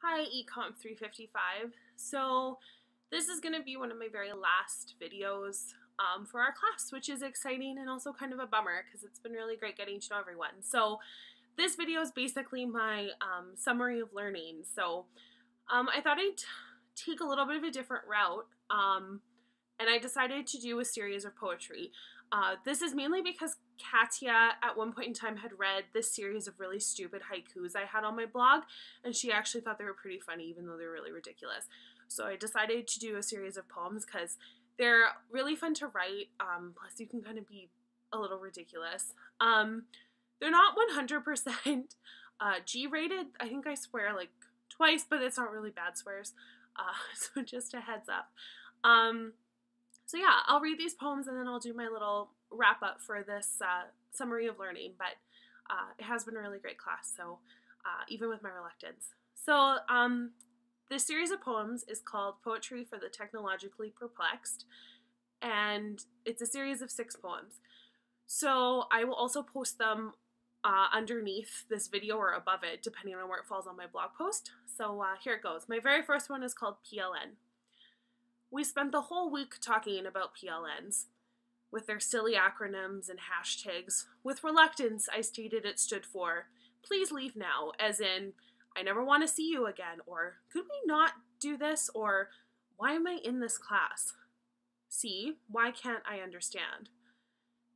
Hi, ECMP 355. So this is going to be one of my very last videos for our class, which is exciting and also kind of a bummer because it's been really great getting to know everyone. So this video is basically my summary of learning. So I thought I'd take a little bit of a different route, and I decided to do a series of poetry. This is mainly because Katya at one point in time had read this series of really stupid haikus I had on my blog, and she actually thought they were pretty funny even though they're really ridiculous. So I decided to do a series of poems because they're really fun to write, plus you can kind of be a little ridiculous. They're not 100% G-rated. I think I swear like twice, but it's not really bad swears, so just a heads up. So yeah, I'll read these poems and then I'll do my little wrap up for this summary of learning, but it has been a really great class, so even with my reluctance. So this series of poems is called Poetry for the Technologically Perplexed, and it's a series of 6 poems. So I will also post them underneath this video or above it, depending on where it falls on my blog post. So here it goes. My very first one is called PLN. We spent the whole week talking about PLNs, with their silly acronyms and hashtags. With reluctance, I stated it stood for, please leave now, as in, I never want to see you again, or could we not do this, or why am I in this class? See, why can't I understand?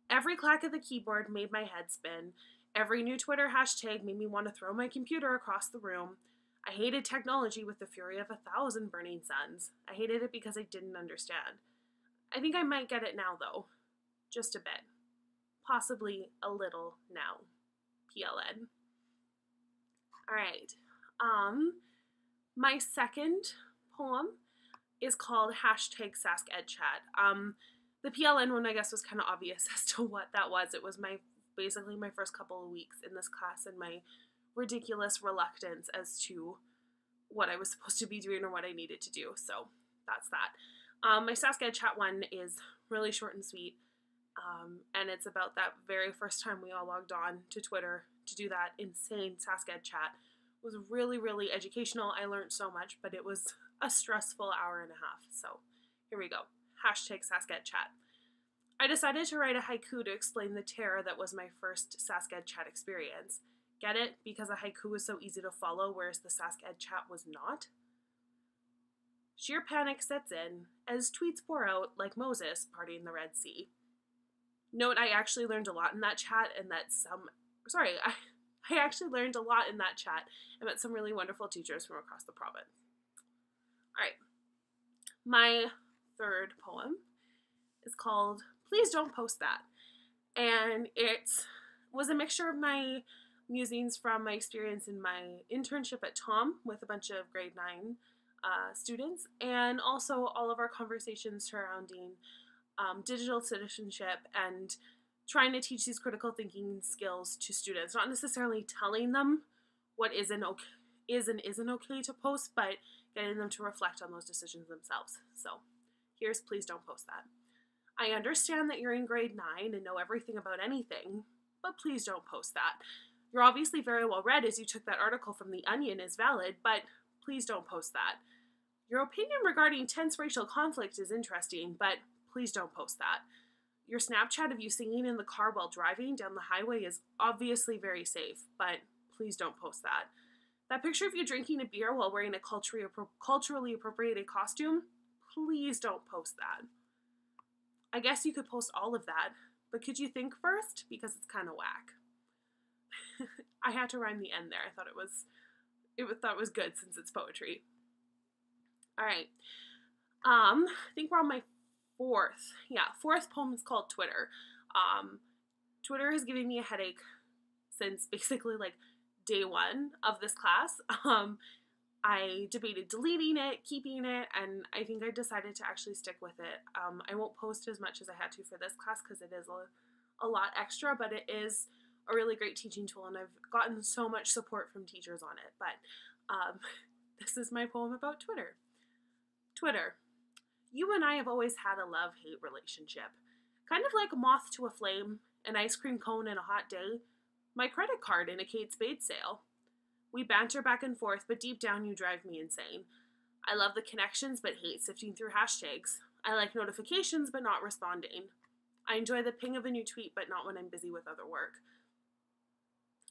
Every clack of the keyboard made my head spin. Every new Twitter hashtag made me want to throw my computer across the room. I hated technology with the fury of 1,000 burning suns. I hated it because I didn't understand. I think I might get it now, though. Just a bit. Possibly a little now. PLN. Alright. My second poem is called #SaskEdChat. The PLN one, I guess, was kind of obvious as to what that was. It was basically my first couple of weeks in this class and my ridiculous reluctance as to what I was supposed to be doing or what I needed to do. So that's that. My SaskEdChat one is really short and sweet, and it's about that very first time we all logged on to Twitter to do that insane SaskEdChat. It was really, really educational. I learned so much, but it was a stressful hour and a half. So here we go. #SaskEdChat. I decided to write a haiku to explain the terror that was my first SaskEdChat experience. Get it? Because a haiku was so easy to follow, whereas the SaskEdChat was not? Sheer panic sets in as tweets pour out like Moses parting the Red Sea. Note, I actually learned a lot in that chat and that I actually learned a lot in that chat and met some really wonderful teachers from across the province. Alright, my third poem is called Please Don't Post That. And it was a mixture of my musings from my experience in my internship at Tom with a bunch of grade 9 students, and also all of our conversations surrounding digital citizenship and trying to teach these critical thinking skills to students, not necessarily telling them what is and isn't okay to post, but getting them to reflect on those decisions themselves. So here's Please Don't Post That. I understand that you're in grade 9 and know everything about anything, but please don't post that. You're obviously very well read as you took that article from The Onion is valid, but please don't post that. Your opinion regarding tense racial conflict is interesting, but please don't post that. Your Snapchat of you singing in the car while driving down the highway is obviously very safe, but please don't post that. That picture of you drinking a beer while wearing a culturally appropriated costume, please don't post that. I guess you could post all of that, but could you think first? Because it's kind of whack. I had to rhyme the end there. I thought it was good since it's poetry. All right. I think we're on my fourth poem is called Twitter. Twitter has given me a headache since basically like day 1 of this class. I debated deleting it, keeping it, and I think I decided to actually stick with it. I won't post as much as I had to for this class because it is a lot extra, but it is a really great teaching tool, and I've gotten so much support from teachers on it. But this is my poem about Twitter. Twitter. You and I have always had a love-hate relationship. Kind of like a moth to a flame, an ice cream cone in a hot day, my credit card in a Kate Spade sale. We banter back and forth, but deep down you drive me insane. I love the connections, but hate sifting through hashtags. I like notifications, but not responding. I enjoy the ping of a new tweet, but not when I'm busy with other work.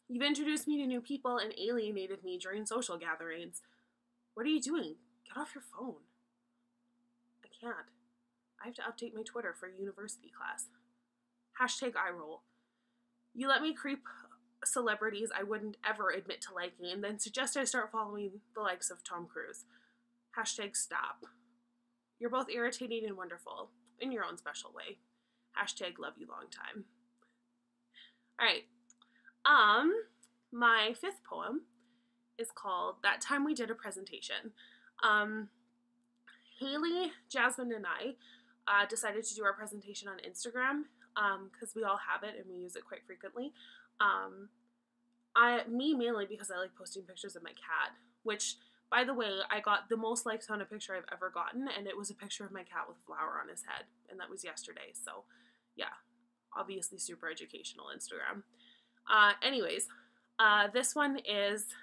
You've introduced me to new people and alienated me during social gatherings. What are you doing? Get off your phone. I can't. I have to update my Twitter for a university class. Hashtag eye roll. You let me creep celebrities I wouldn't ever admit to liking and then suggest I start following the likes of Tom Cruise. Hashtag stop. You're both irritating and wonderful in your own special way. Hashtag love you long time. Alright. My fifth poem is called That Time We Did a Presentation. Haley, Jasmine, and I decided to do our presentation on Instagram because we all have it and we use it quite frequently. Me mainly because I like posting pictures of my cat, which, by the way, I got the most likes on a picture I've ever gotten, and it was a picture of my cat with a flower on his head, and that was yesterday. So, yeah, obviously super educational Instagram. Anyways, this one is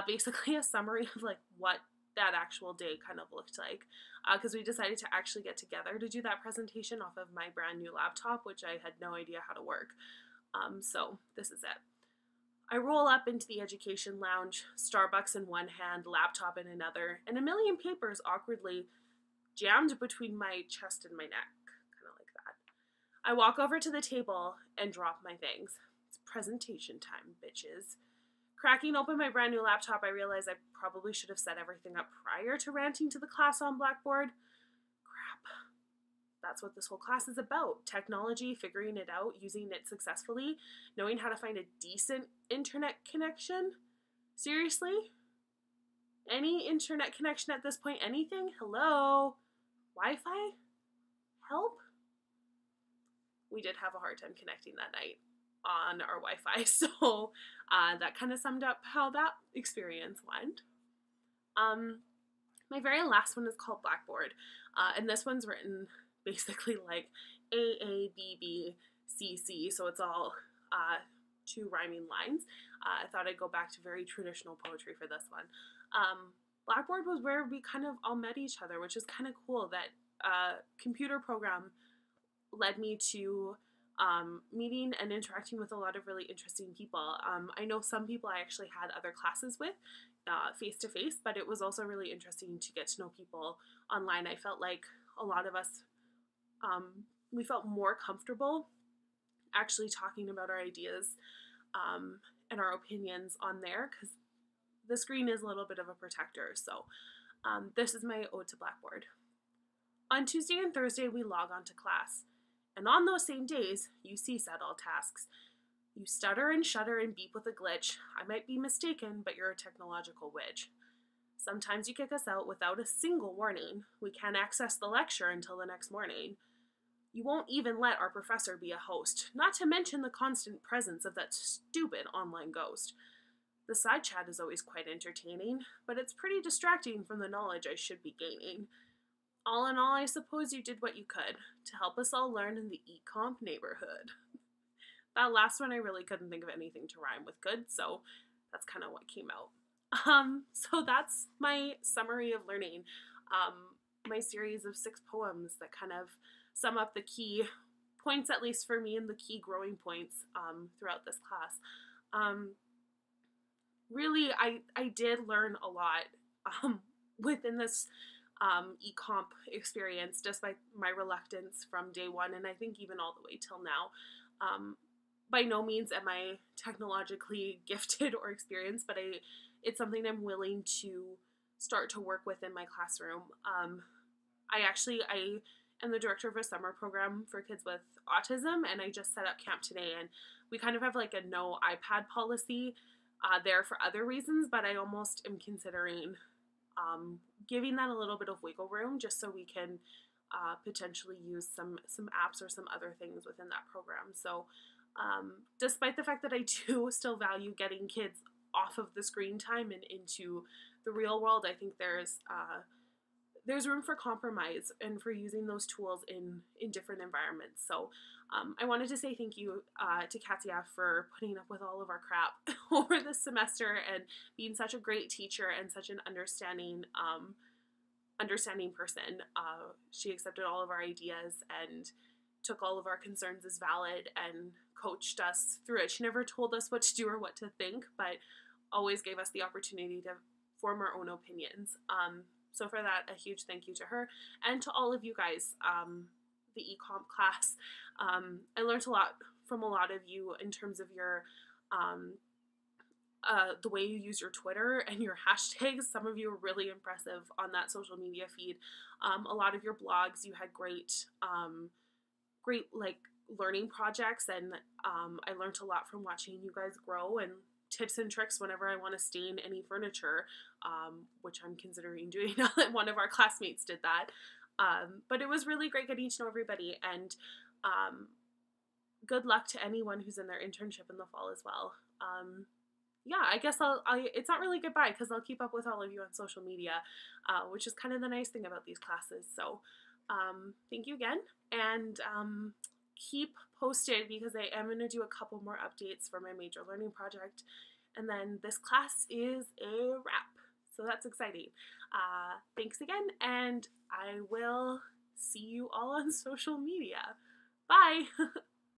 basically a summary of like what that actual day kind of looked like, because we decided to actually get together to do that presentation off of my brand new laptop, which I had no idea how to work. So this is it. I roll up into the education lounge, Starbucks in one hand, laptop in another, and a million papers awkwardly jammed between my chest and my neck, kind of like that. I walk over to the table and drop my things. It's presentation time, bitches. Cracking open my brand new laptop, I realize I probably should have set everything up prior to ranting to the class on Blackboard. Crap. That's what this whole class is about. Technology, figuring it out, using it successfully, knowing how to find a decent internet connection. Seriously? Any internet connection at this point? Anything? Hello? Wi-Fi? Help? We did have a hard time connecting that night on our Wi-Fi, so that kind of summed up how that experience went. My very last one is called Blackboard, and this one's written basically like AABBCC, so it's all two rhyming lines. I thought I'd go back to very traditional poetry for this one. Blackboard was where we kind of all met each other, which is kind of cool. That computer program led me to meeting and interacting with a lot of really interesting people. I know some people I actually had other classes with face-to-face, but it was also really interesting to get to know people online. I felt like a lot of us, we felt more comfortable actually talking about our ideas and our opinions on there, because the screen is a little bit of a protector. So this is my ode to Blackboard. On Tuesday and Thursday, we log on to class. And on those same days, you CSAT all tasks. You stutter and shudder and beep with a glitch. I might be mistaken, but you're a technological witch. Sometimes you kick us out without a single warning. We can't access the lecture until the next morning. You won't even let our professor be a host, not to mention the constant presence of that stupid online ghost. The side chat is always quite entertaining, but it's pretty distracting from the knowledge I should be gaining. All in all, I suppose you did what you could to help us all learn in the ECMP neighborhood. That last one, I really couldn't think of anything to rhyme with good, so that's kind of what came out. So that's my summary of learning, my series of 6 poems that kind of sum up the key points, at least for me, and the key growing points throughout this class. Really, I did learn a lot within this EComp experience, despite my reluctance from day one, and I think even all the way till now. By no means am I technologically gifted or experienced, but it's something I'm willing to start to work with in my classroom. I am the director of a summer program for kids with autism, and I just set up camp today, and we kind of have like a no iPad policy there for other reasons, but I almost am considering giving that a little bit of wiggle room just so we can potentially use some apps or some other things within that program. So despite the fact that I do still value getting kids off of the screen time and into the real world, I think there's there's room for compromise and for using those tools in different environments. So I wanted to say thank you to Katya for putting up with all of our crap over this semester and being such a great teacher and such an understanding person. She accepted all of our ideas and took all of our concerns as valid and coached us through it. She never told us what to do or what to think, but always gave us the opportunity to form our own opinions. So for that, a huge thank you to her and to all of you guys, the ECMP class. I learned a lot from a lot of you in terms of your the way you use your Twitter and your hashtags. Some of you were really impressive on that social media feed. A lot of your blogs, you had great like learning projects, and I learned a lot from watching you guys grow, and tips and tricks whenever I want to stain any furniture, which I'm considering doing now that one of our classmates did that. But it was really great getting to know everybody, and good luck to anyone who's in their internship in the fall as well. Yeah, I guess it's not really goodbye because I'll keep up with all of you on social media, which is kind of the nice thing about these classes. So thank you again, and keep posted because I am going to do a couple more updates for my major learning project, and then this class is a wrap. So that's exciting. Thanks again, and I will see you all on social media. Bye!